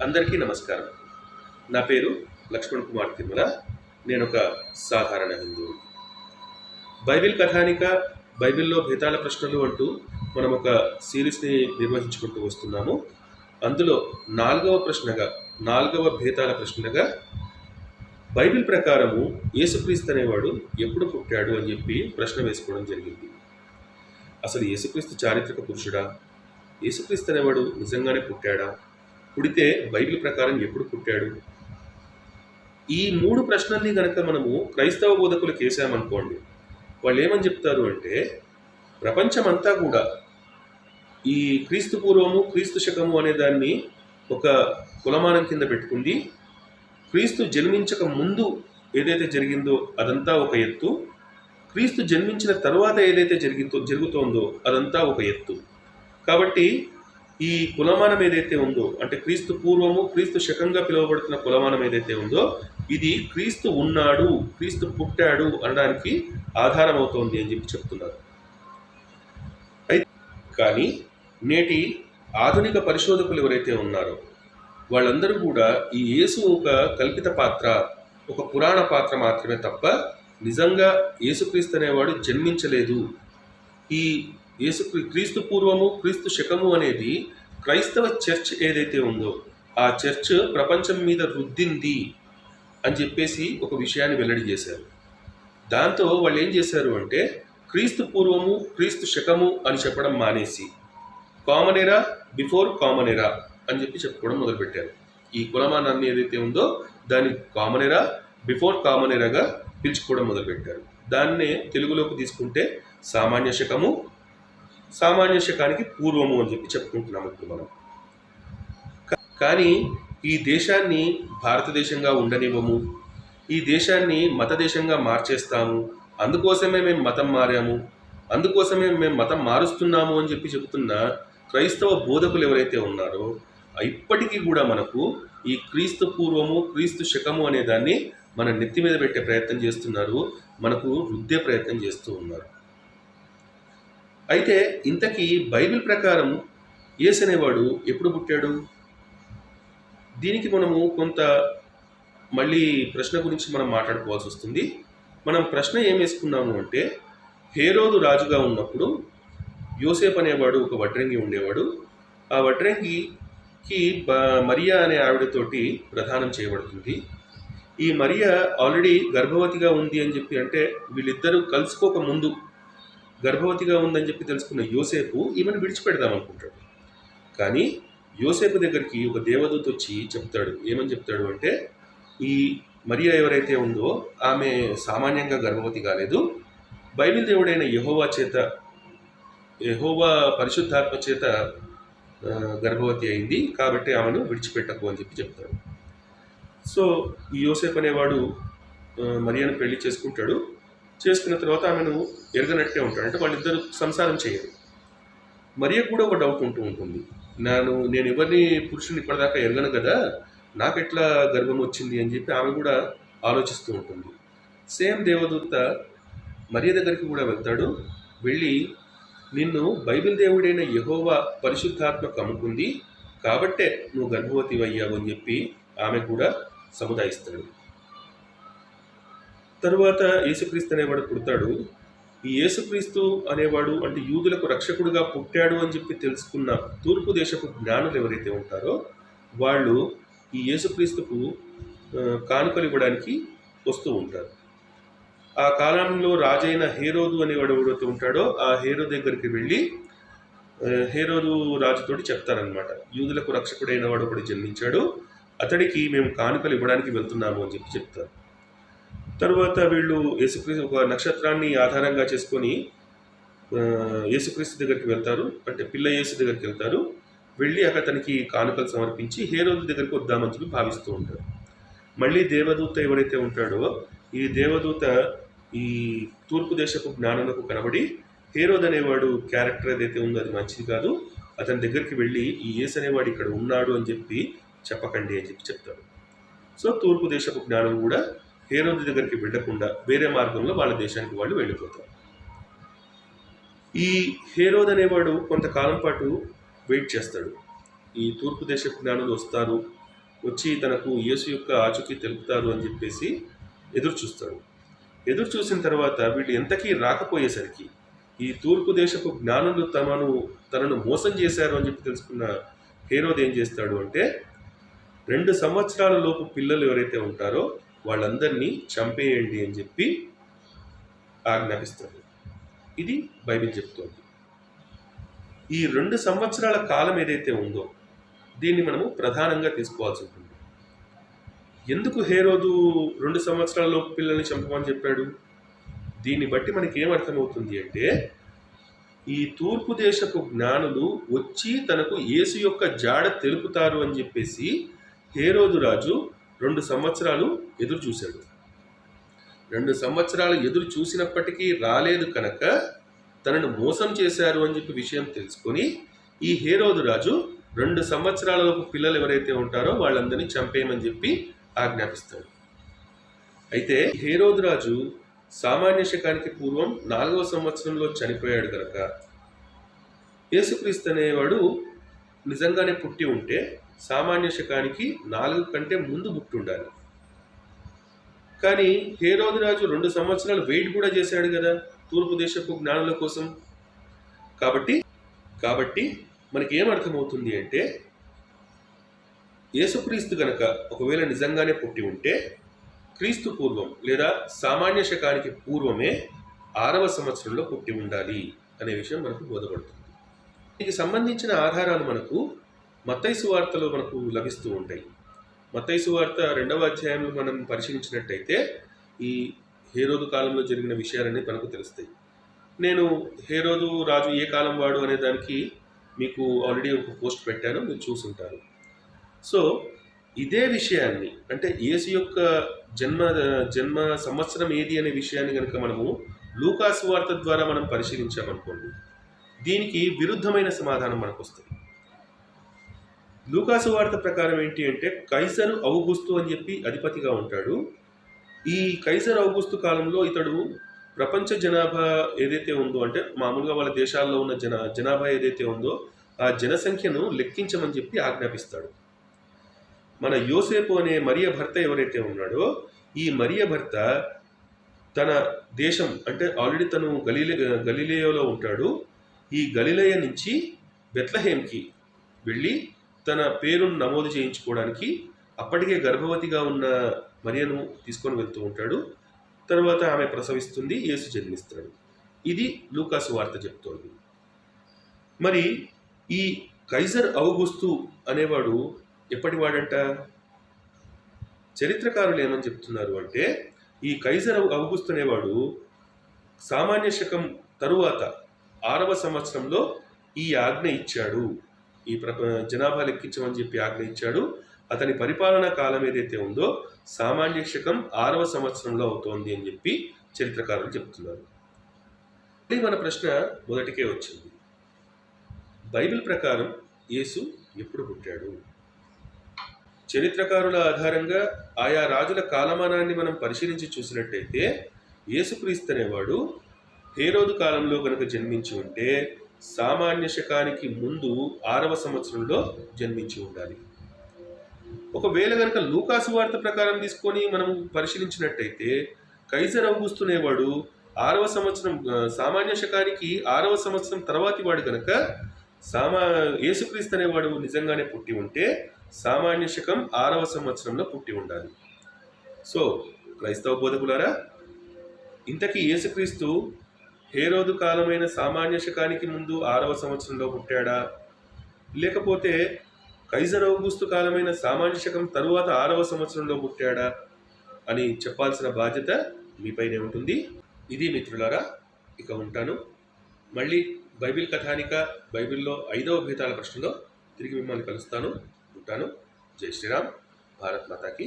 అందరికీ నమస్కారం. నా పేరు లక్ష్మణ్ కుమార్ తిరుమల. నేను ఒక సాధారణ హిందువు. బైబిల్ కథానిక, బైబిల్లో భేదాల ప్రశ్నలు అంటూ మనం ఒక సిరీస్ని నిర్వహించుకుంటూ వస్తున్నాము. అందులో నాలుగవ భేదాల ప్రశ్నగా బైబిల్ ప్రకారము యేసుక్రీస్తు అనేవాడు ఎప్పుడు పుట్టాడు అని చెప్పి ప్రశ్న వేసుకోవడం జరిగింది. అసలు యేసుక్రీస్తు చారిత్రక పురుషుడా? యేసుక్రీస్తు అనేవాడు నిజంగానే పుట్టాడా? పుడితే బైబిల్ ప్రకారం ఎప్పుడు పుట్టాడు? ఈ 3 ప్రశ్నల్ని కనుక మనము క్రైస్తవ బోధకులకు వేసామనుకోండి, వాళ్ళు ఏమని చెప్తారు అంటే, ప్రపంచమంతా కూడా ఈ క్రీస్తు పూర్వము క్రీస్తు శకము అనే దాన్ని ఒక కులమానం కింద పెట్టుకుంది. క్రీస్తు జన్మించక ముందు ఏదైతే జరిగిందో అదంతా ఒక ఎత్తు, క్రీస్తు జన్మించిన తర్వాత ఏదైతే జరుగుతోందో అదంతా ఒక ఎత్తు. కాబట్టి ఈ కులమానం ఏదైతే ఉందో, అంటే క్రీస్తు పూర్వము క్రీస్తు శకంగా పిలువబడుతున్న కులమానం ఏదైతే ఉందో, ఇది క్రీస్తు ఉన్నాడు, క్రీస్తు పుట్టాడు అనడానికి ఆధారం అవుతోంది అని చెప్పి చెప్తున్నారు. అయితే కానీ నేటి ఆధునిక పరిశోధకులు ఎవరైతే ఉన్నారో వాళ్ళందరూ కూడా ఈ యేసు ఒక కల్పిత పాత్ర, ఒక పురాణ పాత్ర మాత్రమే తప్ప నిజంగా యేసుక్రీస్తు అనేవాడు జన్మించలేదు. ఈ క్రీస్తు పూర్వము క్రీస్తు శకము అనేది క్రైస్తవ చర్చ్ ఏదైతే ఉందో ఆ చర్చ్ ప్రపంచం మీద రుద్దింది అని చెప్పేసి ఒక విషయాన్ని వెల్లడి చేశారు. దాంతో వాళ్ళు ఏం చేశారు అంటే, క్రీస్తు పూర్వము క్రీస్తు శకము అని చెప్పడం మానేసి కామన్ ఎరా బిఫోర్ కామన్ ఎరా అని చెప్పి చెప్పుకోవడం మొదలుపెట్టారు. ఈ కులమానాన్ని ఏదైతే ఉందో దాన్ని కామన్ ఎరా బిఫోర్ కామన్ ఎరాగా పిలుచుకోవడం మొదలుపెట్టారు. దాన్నే తెలుగులోకి తీసుకుంటే సామాన్య శకము, సామాన్య శకానికి పూర్వము అని చెప్పి చెప్పుకుంటున్నాము ఇప్పుడు మనం. కానీ ఈ దేశాన్ని భారతదేశంగా ఉండనివ్వము, ఈ దేశాన్ని మత దేశంగా మార్చేస్తాము, అందుకోసమే మేము మతం మారాము, అందుకోసమే మేము మతం మారుస్తున్నాము అని చెప్పి చెబుతున్న క్రైస్తవ బోధకులు ఎవరైతే ఉన్నారో ఇప్పటికీ కూడా మనకు ఈ క్రీస్తు పూర్వము క్రీస్తు శకము అనే దాన్ని మన నెత్తి మీద పెట్టే ప్రయత్నం చేస్తున్నారు, మనకు రుద్దే ప్రయత్నం చేస్తూ ఉన్నారు. అయితే ఇంతకీ బైబిల్ ప్రకారం యేసు అనేవాడు ఎప్పుడు పుట్టాడు? దీనికి మనము కొంత మళ్ళీ ప్రశ్న గురించి మనం మాట్లాడుకోవాల్సి వస్తుంది. మనం ప్రశ్న ఏం వేసుకున్నాము అంటే, హేరోదు రాజుగా ఉన్నప్పుడు యోసేపు అనేవాడు ఒక వడ్రంగి ఉండేవాడు. ఆ వడ్రంగికి మరియా అనే ఆవిడతోటి ప్రదానం చేయబడుతుంది. ఈ మరియా ఆల్రెడీ గర్భవతిగా ఉంది అని చెప్పి, అంటే వీళ్ళిద్దరూ కలుసుకోక ముందు గర్భవతిగా ఉందని చెప్పి తెలుసుకున్న యోసేపు ఈమెను విడిచిపెడదాం అనుకుంటాడు. కానీ యోసేపు దగ్గరికి ఒక దేవదూత వచ్చి చెప్తాడు. ఏమని చెప్తాడు అంటే, ఈ మరియా ఎవరైతే ఉందో ఆమె సామాన్యంగా గర్భవతి కాలేదు, బైబిల్ దేవుడైన యెహోవా పరిశుద్ధాత్మ చేత గర్భవతి అయింది, కాబట్టి ఆమెను విడిచిపెట్టకు అని చెప్పి చెప్తాడు. సో ఈ యోసేపు అనేవాడు మరియాను పెళ్లి చేసుకుంటాడు. చేసుకున్న తర్వాత ఆమెను ఎరగనట్టే ఉంటాడు, అంటే వాళ్ళిద్దరు సంసారం చేయరు. మరియా కూడా ఒక డౌట్ ఉంటుంది, నేను ఎవరిని పురుషుని ఇప్పటిదాకా ఎరగను కదా, నాకెట్లా గర్భం వచ్చింది అని చెప్పి ఆమె కూడా ఆలోచిస్తూ ఉంటుంది. సేమ్ దేవదూత మరియా దగ్గరికి కూడా వెళ్తాడు. వెళ్ళి, నిన్ను బైబిల్ దేవుడైన యెహోవా పరిశుద్ధాత్మ కమ్ముకుంది, కాబట్టే నువ్వు గర్భవతి అయ్యావు అని చెప్పి ఆమె కూడా సముదాయిస్తాడు. తరువాత యేసుక్రీస్తు అనేవాడు పుడతాడు. ఈ యేసుక్రీస్తు అనేవాడు అంటే యూదులకు రక్షకుడుగా పుట్టాడు అని చెప్పి తెలుసుకున్న తూర్పు దేశపు జ్ఞానులు ఎవరైతే ఉంటారో వాళ్ళు ఈ యేసుక్రీస్తుకు కానుకలు ఇవ్వడానికి వస్తూ ఉంటారు. ఆ కాలంలో రాజైన హేరోదు అనేవాడు ఎవరైతే ఉంటాడో ఆ హేరోదు దగ్గరికి వెళ్ళి హేరోదు రాజుతోటి చెప్తారనమాట, యూదులకు రక్షకుడైన వాడు ఒకడు జన్మించాడు, అతడికి మేము కానుకలు ఇవ్వడానికి వెళ్తున్నాము అని చెప్పి చెప్తారు. తరువాత వీళ్ళు యేసుక్రీస్తు ఒక నక్షత్రాన్ని ఆధారంగా చేసుకొని యేసుక్రీస్తు దగ్గరికి వెళ్తారు, అంటే పిల్ల యేసు దగ్గరికి వెళ్తారు. వెళ్ళి అక్కడ తనకి కానుకలు సమర్పించి హేరోదు దగ్గరికి వద్దామని చెప్పి భావిస్తూ ఉంటారు. మళ్ళీ దేవదూత ఎవరైతే ఉంటాడో ఈ దేవదూత ఈ తూర్పు దేశపు జ్ఞానులకు కనబడి, హేరోదు అనేవాడు క్యారెక్టర్ ఏదైతే ఉందో అది మంచిది కాదు, అతని దగ్గరికి వెళ్ళి ఈ యేసు అనేవాడు ఇక్కడ ఉన్నాడు అని చెప్పి చెప్పకండి అని చెప్పి చెప్తాడు. సో తూర్పు దేశపు జ్ఞానులు కూడా హేరోదు దగ్గరికి వెళ్ళకుండా వేరే మార్గంలో వాళ్ళ దేశానికి వాళ్ళు వెళ్ళిపోతారు. ఈ హేరోదు అనేవాడు కొంతకాలం పాటు వెయిట్ చేస్తాడు. ఈ తూర్పు దేశపు జ్ఞానులు వస్తారు, వచ్చి తనకు యేసు యొక్క ఆచూకీ తెలుపుతారు అని చెప్పేసి ఎదురు చూస్తాడు. ఎదురు చూసిన తర్వాత వీళ్ళు ఎంతకీ రాకపోయేసరికి ఈ తూర్పు దేశపు జ్ఞానులు తనను మోసం చేశారు అని చెప్పి తెలుసుకున్న హేరోదు ఏం చేస్తాడు అంటే 2 సంవత్సరాల లోపు పిల్లలు ఎవరైతే ఉంటారో వాళ్ళందరినీ చంపేయండి అని చెప్పి ఆజ్ఞాపిస్తాడు. ఇది బైబిల్ చెప్తోంది. ఈ 2 సంవత్సరాల కాలం ఏదైతే ఉందో దీన్ని మనము ప్రధానంగా తీసుకోవాల్సి ఉంటుంది. ఎందుకు హేరోదు 2 సంవత్సరాల లోపు పిల్లల్ని చంపమని చెప్పాడు? దీన్ని బట్టి మనకి ఏమర్థమవుతుంది అంటే ఈ తూర్పు దేశపు జ్ఞానులు వచ్చి తనకు యేసు యొక్క జాడ తెలుపుతారు అని చెప్పేసి హేరోదు రాజు 2 సంవత్సరాలు ఎదురు చూశాడు. 2 సంవత్సరాలు ఎదురు చూసినప్పటికీ రాలేదు కనుక తనను మోసం చేశారు అని చెప్పి విషయం తెలుసుకొని ఈ హేరోదు రాజు 2 సంవత్సరాలలోపు పిల్లలు ఎవరైతే ఉంటారో వాళ్ళందరినీ చంపేయమని చెప్పి ఆజ్ఞాపిస్తాడు. అయితే హేరోదు రాజు సామాన్య శకానికి పూర్వం 4వ సంవత్సరంలో చనిపోయాడు కనుక యేసుక్రీస్తు అనేవాడు నిజంగానే పుట్టి ఉంటే సామాన్య శకానికి 4 కంటే ముందు పుట్టి ఉండాలి. కానీ హేరోదు రాజు 2 సంవత్సరాలు వెయిట్ కూడా చేశాడు కదా తూర్పు దేశపు జ్ఞానుల కోసం. కాబట్టి మనకి ఏమర్థమవుతుంది అంటే యేసుక్రీస్తు గనక ఒకవేళ నిజంగానే పుట్టి ఉంటే క్రీస్తు పూర్వం లేదా సామాన్య శకానికి పూర్వమే 6వ సంవత్సరంలో పుట్టి ఉండాలి అనే విషయం మనకు బోధపడుతుంది. దీనికి సంబంధించిన ఆధారాలు మనకు మత్తయి సువార్తలో మనకు లభిస్తూ ఉంటాయి. మత్తయి సువార్త 2వ అధ్యాయంలో మనం పరిశీలించినట్టయితే ఈ హేరోదు కాలంలో జరిగిన విషయాలన్నీ మనకు తెలుస్తాయి. నేను హేరోదు రాజు ఏ కాలం వాడు అనే దానికి మీకు ఆల్రెడీ ఒక పోస్ట్ పెట్టాను, మీరు చూసుంటారు. సో ఇదే విషయాన్ని అంటే యేసు యొక్క జన్మ సంవత్సరం ఏది అనే విషయాన్ని కనుక మనము లూకా సువార్త ద్వారా మనం పరిశీలించామనుకోండి, దీనికి విరుద్ధమైన సమాధానం మనకు వస్తుంది. లూకా సువార్త ప్రకారం ఏంటి అంటే కైసరు ఔగుస్తు అని చెప్పి అధిపతిగా ఉంటాడు. ఈ కైసరు ఔగుస్తు కాలంలో ఇతడు ప్రపంచ జనాభా ఏదైతే ఉందో అంటే మామూలుగా వాళ్ళ దేశాల్లో ఉన్న జనాభా ఏదైతే ఉందో ఆ జనసంఖ్యను లెక్కించమని చెప్పి ఆజ్ఞాపిస్తాడు. మన యోసేపు అనే మరియ భర్త ఎవరైతే ఉన్నాడో ఈ మరియ భర్త తన దేశం అంటే ఆల్రెడీ తను గలిలేయోలో ఉంటాడు. ఈ గలిలయ నుంచి బెత్లహేమ్కి వెళ్ళి తన పేరును నమోదు చేయించుకోవడానికి అప్పటికే గర్భవతిగా ఉన్న మరియను తీసుకొని వెళ్తూ ఉంటాడు. తర్వాత ఆమె ప్రసవిస్తుంది, యేసు జన్మిస్తాడు. ఇది లూకా సువార్త చెప్తోంది. మరి ఈ కైజర్ ఔగుస్తు అనేవాడు ఎప్పటివాడంట? చరిత్రకారులు ఏమని చెప్తున్నారు అంటే ఈ కైజర్ ఔగుస్తు అనేవాడు సామాన్య శకం తరువాత 6వ సంవత్సరంలో ఈ ఆజ్ఞ ఇచ్చాడు. ఈ జనాభా లెక్కించమని చెప్పి ఆజ్ఞ ఇచ్చాడు. అతని పరిపాలనా కాలం ఏదైతే ఉందో సామాన్య శకం 6వ సంవత్సరంలో అవుతోంది అని చెప్పి చరిత్రకారులు చెప్తున్నారు. మన ప్రశ్న మొదటికే వచ్చింది. బైబిల్ ప్రకారం యేసు ఎప్పుడు పుట్టాడు? చరిత్రకారుల ఆధారంగా ఆయా రాజుల కాలమానాన్ని మనం పరిశీలించి చూసినట్టయితే యేసుక్రీస్తు అనేవాడు హేరోదు కాలంలో కనుక జన్మించి ఉంటే సామాన్య శకానికి ముందు 6వ సంవత్సరంలో జన్మించి ఉండాలి. ఒకవేళ కనుక లూకా సువార్త ప్రకారం తీసుకొని మనం పరిశీలించినట్టయితే కైజర్ ఔగుస్తు అనేవాడు 6వ సంవత్సరం సామాన్య శకానికి 6వ సంవత్సరం తర్వాతి వాడు కనుక యేసుక్రీస్తు అనేవాడు నిజంగానే పుట్టి ఉంటే సామాన్య శకం 6వ సంవత్సరంలో పుట్టి ఉండాలి. సో క్రైస్తవ బోధకులారా, ఇంతకీ యేసుక్రీస్తు హేరోదు కాలమైన సామాన్య శకానికి ముందు 6వ సంవత్సరంలో పుట్టాడా, లేకపోతే కైజర్ ఔగుస్తు కాలమైన సామాన్య శకం తరువాత 6వ సంవత్సరంలో పుట్టాడా అని చెప్పాల్సిన బాధ్యత మీపైనే ఉంటుంది. ఇది మిత్రులారా, ఇక ఉంటాను. మళ్ళీ బైబిల్ కథానిక బైబిల్లో 5వ భేదాల ప్రశ్నలో తిరిగి మిమ్మల్ని కలుస్తాను. ఉంటాను. జై శ్రీరామ్. భారత్ మాతాకి